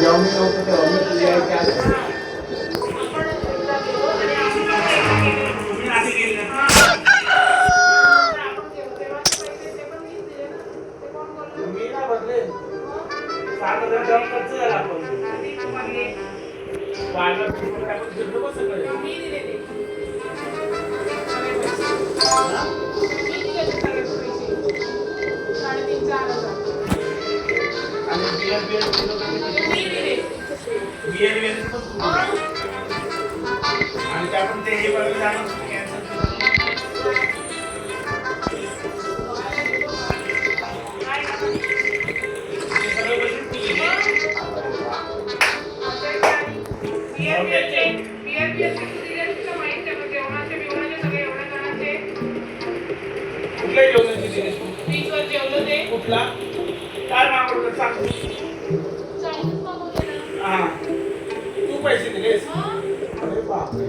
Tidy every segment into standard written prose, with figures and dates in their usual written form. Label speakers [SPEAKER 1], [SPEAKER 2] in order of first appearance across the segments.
[SPEAKER 1] जेव्हा मी नव्हतो तेव्हा मी तुझ्या यायच्या आधी. मी नाही भरले 7,000 जॉब खर्च झाला आपण आणि त्यातून ते हे बघायला जाणार कुठल्या जेवणाची जेवलं ते कुठला काय मागवलं सांग हा तू पैसे दिलेस अरे बापरे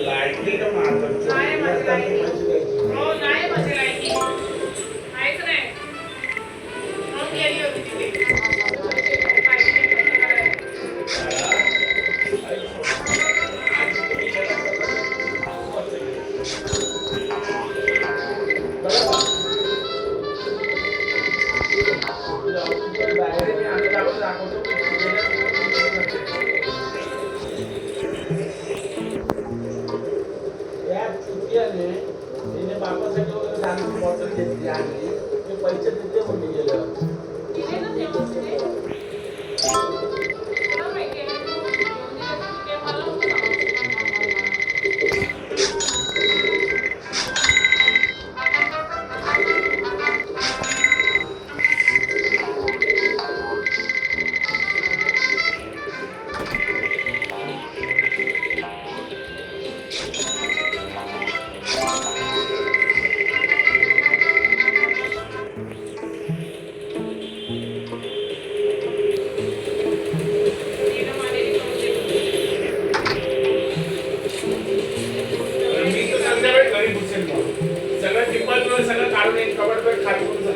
[SPEAKER 1] लाईटली का मारतात नाही माझी लाईटी हो नाही माझी लाईटी आहेच नाही मग गेली होती तिथे बापासाठी वगैरे जाण्याची बॉटल घेतली आणि ते पैसे तिथे म्हणून गेलं सगळं काढून एक कबड खाली करून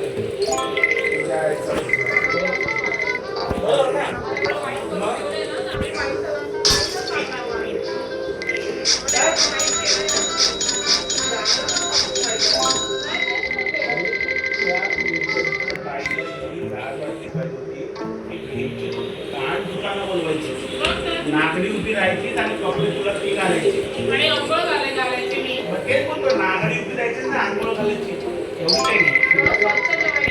[SPEAKER 1] दुकानं बोलवायची नागडी उभी राहायची आणि कपडे तुला ती घालायची आणि अंघोळ घालायची मी मग तेच बोलतो नागडी उभी राहायची ना अंघोळ घालायची एवढं काही नाही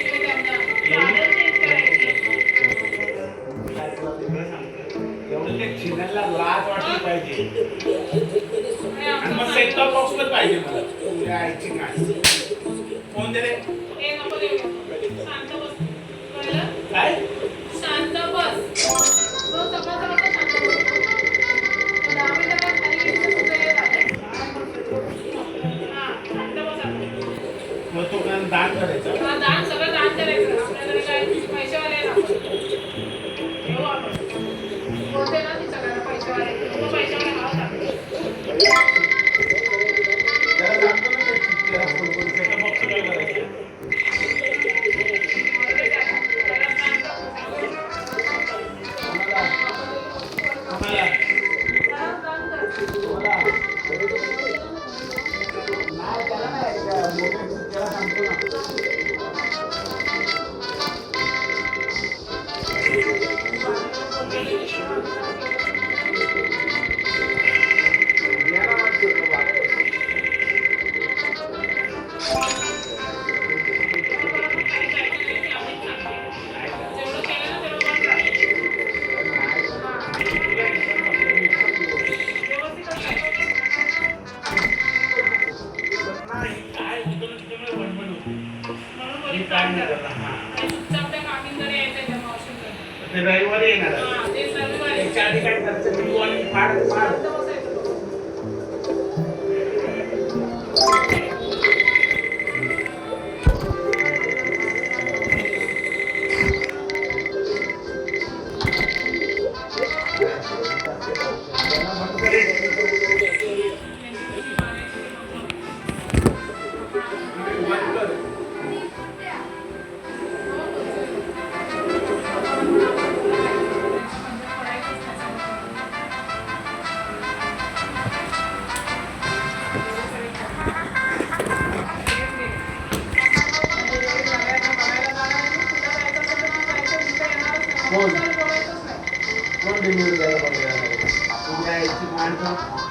[SPEAKER 1] एवढं ते चिन्हायला लाज वाटली पाहिजे आणि मग सेट टॉप बॉक्स पण पाहिजे मला तुझ्या आईची काय फोन दे रे काय शांत बस मग तो दान करायचं दान सगळं दान करायचं आपल्याकडे काय पैसेवाले येऊ आपण होते ना ती सगळ्यांना पैसेवाले पैसेवाले रविवारी येणार त्याच्या आधी काय करायचं फाड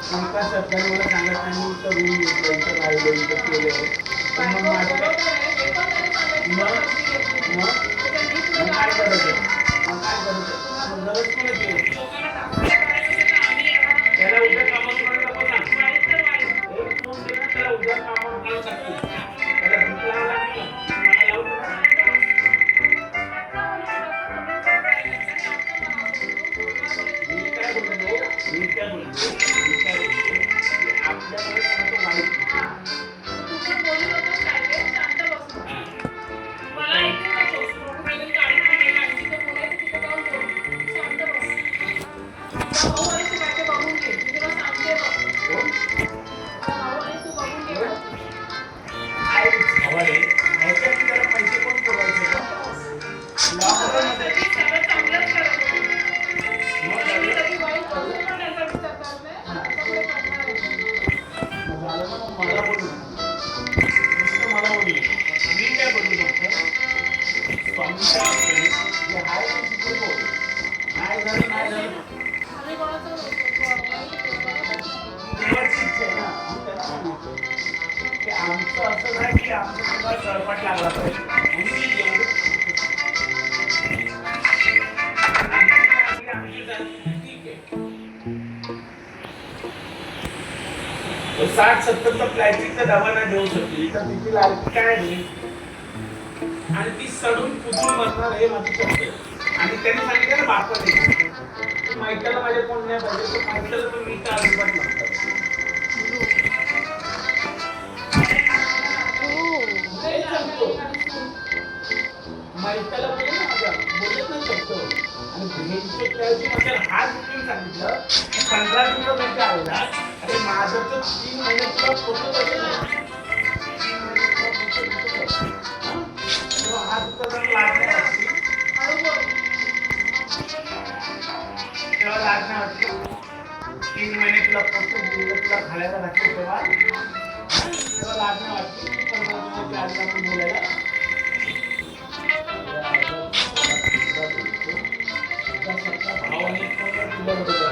[SPEAKER 2] एका शब्दाने मला सांगत नाही तर रूम घेतलं इथं राहिलं इथं केलं पण मग माझं मग काय करायचं मग काय करायचं मग गरज कोणाची आहे? त्याला उद्या कामावर करायला नको सांग एक फोन दे ना त्याला उद्या कामावर करायला सांगतो त्याला भूक लावायला लागली ना मला लावू दे ना. मी काय बोलतो आपल्याकडे कोणाचं वाईट पैसे कोण पुरवायचे मला बोलू नुसतं मला बोलू मी काय बोलू फक्त स्वामीच्या जे आहे ते शिकून बोल नाही झालं नाही झालं देवाची इच्छा आहे ना मी त्याला सांगितलं की आमचं असं नाही की आमचं तुम्हाला सळपाट लागला पाहिजे म्हणून मी जेवढं ठीक आहे 60-70 प्लॅस्टिकचा डबा नाही देऊ शकते तर तिची लालची काय नाही आणि ती सडून कुजून बसणार हे माझं शब्द आहे आणि त्यांनी सांगितलं ना बापाने माहितीला माझ्या कोण नाही पाहिजे तर माहितीला तर मी का अजिबात नसतात माहितीला बोलले ना माझ्या बोलत नाही शकतो आणि म्हणजे हात उचलून सांगितलं 15 दिवस म्हणजे आला अरे माझं तर 3 महिने तुला पोचत असेल ना 3 महिने तुला पोचत तेव्हा हात उचलून लाज नाही वाटली तेव्हा लाज नाही वाटली 3 महिने तुला पोचत तुला घालायला घातलं तेव्हा लाज नाही वाटली 15 दिवसाची आधी आपण बोलायला भावाने बरोबर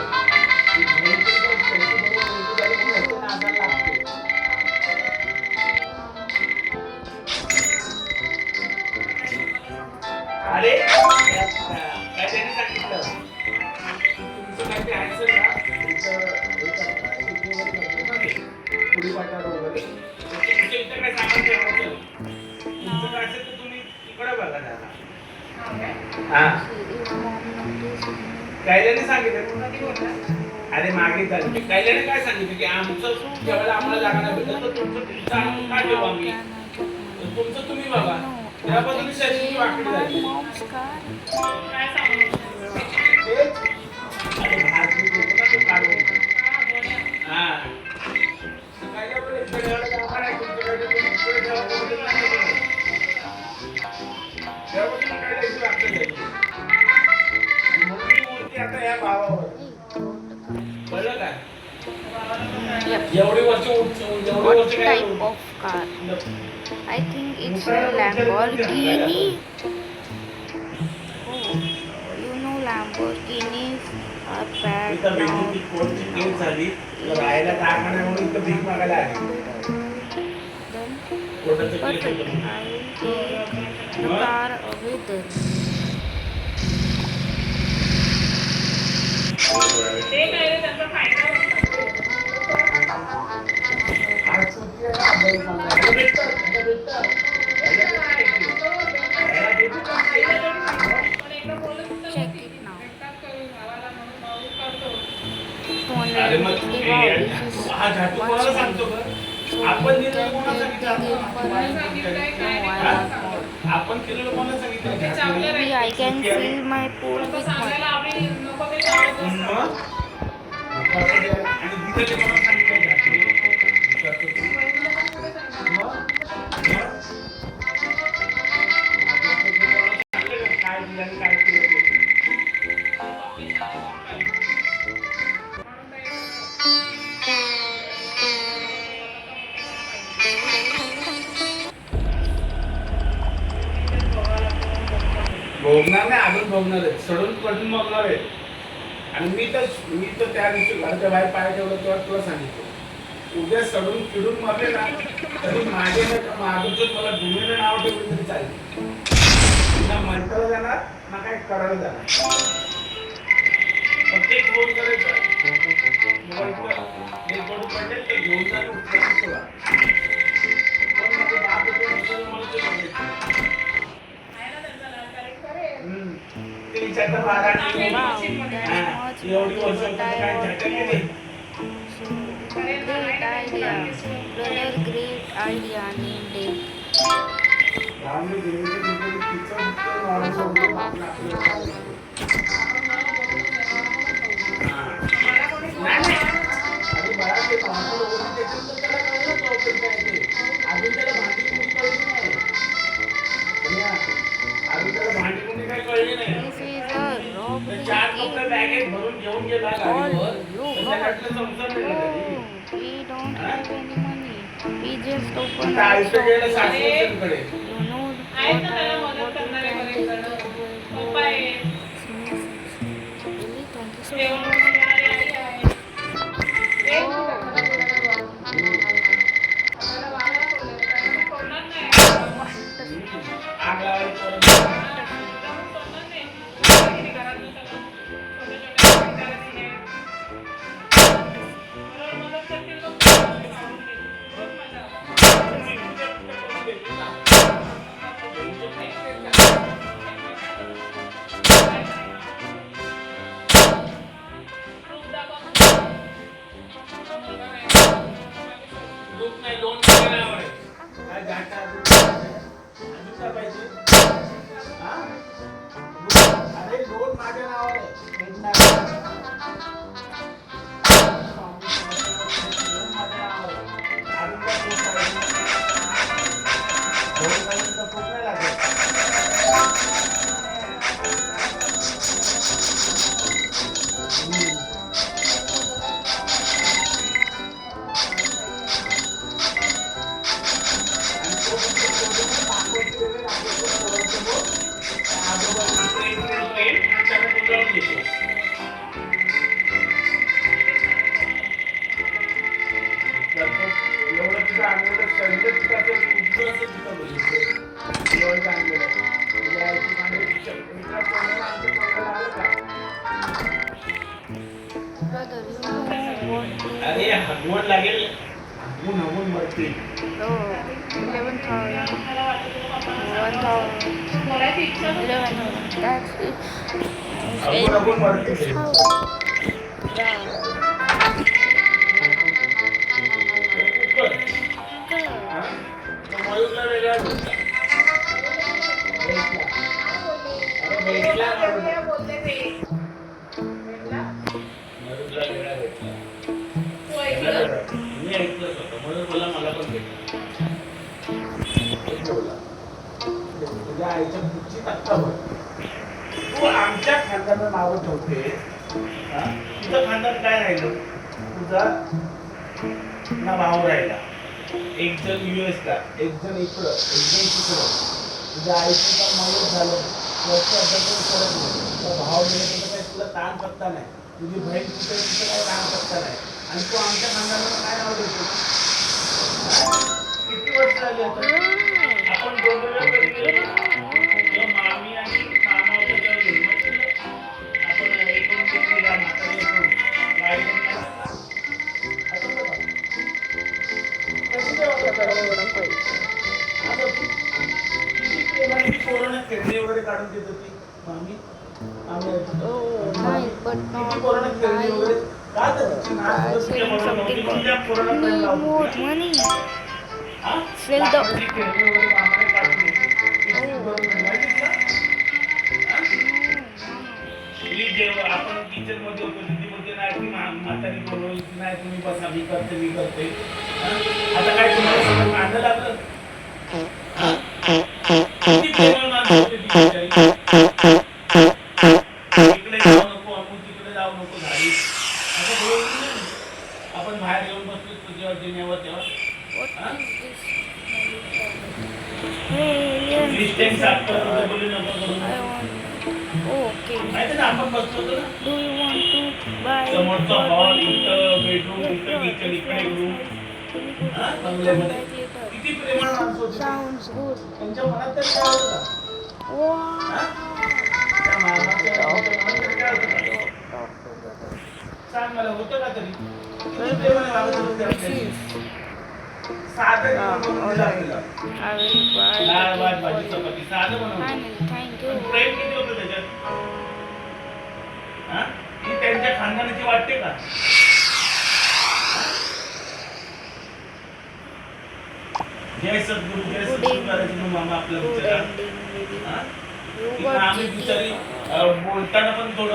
[SPEAKER 2] अरे काय त्यांनी सांगितलं तुमचं काय ते आयचं ना पुढी पाठावर वगैरे तुमच्या इथं काय सामान ठेवायचं तुमचं काय असेल तर तुम्ही तिकडे बघा त्याला हा कैल्याने सांगितलं अरे मागे चालते कैल्याने काय सांगितलं की आमचं जेव्हा आम्हाला जागा नाही भेटत तर तुमचं काय ठेवू आम्ही तुमचं तुम्ही बघा त्याबद्दल शरीराची वाकडी झाली काय सांगितलं अरे भात मी देतो ना तो काढून हा कैल्या पण एक जगाला जागा नाही तुमच्याकडे तुम्ही इकडे ठेवा त्याबद्दल कैल्याची वाकडी झाली आता या भावावर कळलं काय एवढी वर्ष काय
[SPEAKER 3] type of car? I think it's a Lamborghini. Oh, you know Lamborghinis are bad now.
[SPEAKER 2] झाली राहायला जागा नाही म्हणून इथं भीक मागायला आली
[SPEAKER 3] But I will take the car away then.
[SPEAKER 1] ते काय रे त्यांचा फायदा होता
[SPEAKER 2] आज सुट्टी आहे भेटतं
[SPEAKER 3] Check it now.
[SPEAKER 2] अरे मग हा झाटू कोणाला सांगतो का आपण दिलेलं कोणाला सांगितलं आपण केलेलं कोणाला सांगितलं
[SPEAKER 3] Maybe I can fill my pool with money.
[SPEAKER 2] आणि दिलेलं कोणाला सांगितलं काय दिलं आणि काय केलं भोगणार नाही अजून भोगणार आहे सडून पडून बघणार आहे आणि मी तर त्या दिवशी घराच्या बाहेर पाय ठेवलं तेव्हा तुला सांगितलं उद्या सडून किडून मरले ना तरी माझे माझं मला भूमीने नाव ठेवलं तरी चालेल ना म्हणताला जाणार ना काय करायला जाणार प्रत्येक फोन करायचं मोबाईलवर रेकॉर्ड पडले ते घेऊन जाणं उत्तर सोडा पण माझे बाप येतो मला ते बघायचं ते विचारतं बारा एवढी वर्ष काय झटक गेली
[SPEAKER 3] Great idea. Brother, great idea. Named it.
[SPEAKER 2] रामने देवीचे तिचं भांडी काय कळली नाही
[SPEAKER 3] This is a robbery.
[SPEAKER 2] चार कपडे बॅगेत भरून घेऊन गेला गाडीवर त्याच्याकडलं संसार नाही कधी
[SPEAKER 3] We don't have any money. We just open
[SPEAKER 2] आता
[SPEAKER 3] our
[SPEAKER 2] आयुष्य
[SPEAKER 3] shop.
[SPEAKER 2] गेलं सासूबाईंकडे
[SPEAKER 3] You know
[SPEAKER 1] आहेत ना त्याला मदत करणारे बरेच जण. पप्पा आहेत.
[SPEAKER 3] Really? Thank you so
[SPEAKER 1] जेवण
[SPEAKER 3] much.
[SPEAKER 1] बनवणारी आई आहे. एक मिनिट, मला बोलायला वाव. आपल्याला वागायला बोलले, त्याला मी सोडणार नाही.
[SPEAKER 2] आग लावायला परत
[SPEAKER 1] जाऊन सोडणार नाही. किती घरातलं सगळं. छोटे-छोटे विचारायचे हे. बरोबर मदत करतील लोक. काढून घेतील. रोज मजा. प्रूफ दाखव.
[SPEAKER 2] लोक नाही लोन घेण्यावर आहे. काय घाटा अजून काय पाहिजे हा? अरे लोन माझ्या नावावर आहे भेटणार लोन माझ्या नावावर आहे. अजून काय proof पाहिजे? लोन पाहिजे तर proof नाही लागत.
[SPEAKER 3] Brother, you know what to
[SPEAKER 2] अरे हगवण लागेल हगवून मरतील
[SPEAKER 3] do? 11,000. 1,000.
[SPEAKER 1] बोलायची इच्छा नव्हती.
[SPEAKER 3] 11,000. That's it.
[SPEAKER 2] हगवून मरतील
[SPEAKER 3] This house. Yeah.
[SPEAKER 2] हा? तो मयूरला वेगळा भेटला. अरे भेटला मयूरला.
[SPEAKER 1] बोलले ते. भेटला?
[SPEAKER 2] मयूरला वेगळा भेटला.
[SPEAKER 1] तू ऐकलं?
[SPEAKER 2] मी ऐकलंच होतं. मयूर बोला मला पण भेटला. एक बोला. तुझ्या आईच्या पुढची तक्ता बघ. तू आमच्या खानदानाला नावं ठेवते. हा? तुझं खानदान काय राहिलं? तुझा ना भाऊ राहिला. एक जण US ला, एक जण इकडं, एक जण तिकडं. तुझ्या आईचं तर मयूर झालं. वरच्या अभ्यासाला करत नाही. तुझा भाव गेला तर काही तुला ताण पत्ता नाही. तुझी बहीण कुठे तिथं काही ताण पत्ता नाही. आणि तू आमच्या खानदानाला काय नाव देतो? किती वर्ष झाली आता? आपण दोघं कधी गेलो? तेव्हा मामी आणि मामा होते तेव्हा गेलो. मग तुला आपण एकूण किती या म्हातारी एकूण गाडीतून नाही जाणार. आठवतं का? कशी जेव्हा आता तू किती प्रेमाने ती पोरांना खेळणी वगैरे काढून देत होती मामी
[SPEAKER 3] Oh, nice, but not
[SPEAKER 2] किती पोरांना खेळणी वगैरे
[SPEAKER 3] nice.
[SPEAKER 2] का तर तिची नाच
[SPEAKER 3] I
[SPEAKER 2] तुझ्या
[SPEAKER 3] said
[SPEAKER 2] बरोबर नव्हती
[SPEAKER 3] something
[SPEAKER 2] म्हणून त्या पोरांना
[SPEAKER 3] about
[SPEAKER 2] प्रेम
[SPEAKER 3] need
[SPEAKER 2] लावत
[SPEAKER 3] more
[SPEAKER 2] होती.
[SPEAKER 3] money.
[SPEAKER 2] हा?
[SPEAKER 3] Fill the-
[SPEAKER 2] लाकडाची खेळणी वगैरे मामाने काढून दिली. किती बरोबर माहिती का? हा? मी जेव्हा आपण किचन मध्ये होतो ती बोलते नाही ती म्हातारी बोलवली की नाही तुम्ही बसा मी करते हा? आता काय तुम्हाला सगळं कांदा लागलं हा? किती प्रेमाने माणसं होती ती बिचारी. इकडे जाऊ नको आपण तिकडे जाऊ नको झाली असं बोलवली नाही. आपण बाहेर येऊन बसलो तुझ्या जिन्यावर तेव्हा
[SPEAKER 3] What
[SPEAKER 2] Huh?
[SPEAKER 3] is this? Hey, yes.
[SPEAKER 2] Christian साफ करत होते बोलले नको करू
[SPEAKER 3] I want. Oh, okay.
[SPEAKER 2] माहिती ना आपण बसलो होतो ना
[SPEAKER 3] Do you want to Bye.
[SPEAKER 2] समोरचा हॉल, इथं बेडरूम, इथं किचन, इकडे रूम. हा, बंगल्यामध्ये. किती प्रेमळ माणसं होती.
[SPEAKER 3] Sounds good.
[SPEAKER 2] त्यांच्या मनात तर काय होतं?
[SPEAKER 3] Wow.
[SPEAKER 2] हा? त्या मामाच्या मनात तर काय होतं? सांग मला, होतं का तरी? किती प्रेमाने वागत होते आपल्याशी. साधं जेवण बनवून दिलं आपल्याला.
[SPEAKER 3] I will buy.
[SPEAKER 2] डाळ, भात, भाजी, चपाती, साधं बनवलं.
[SPEAKER 3] Finally, thank you.
[SPEAKER 2] पण प्रेम किती होतं त्याच्यात? हा? ही त्यांच्या खानदानाची वाटते का? जय सद्गुरु, जय सद्गुरु करायचं मग मामा आपल्या
[SPEAKER 3] Good
[SPEAKER 2] विचारात.
[SPEAKER 3] ending, maybe.
[SPEAKER 2] हा?
[SPEAKER 3] You
[SPEAKER 2] की
[SPEAKER 3] got
[SPEAKER 2] आम्ही
[SPEAKER 3] GT.
[SPEAKER 2] बिचारी बोलताना पण थोडं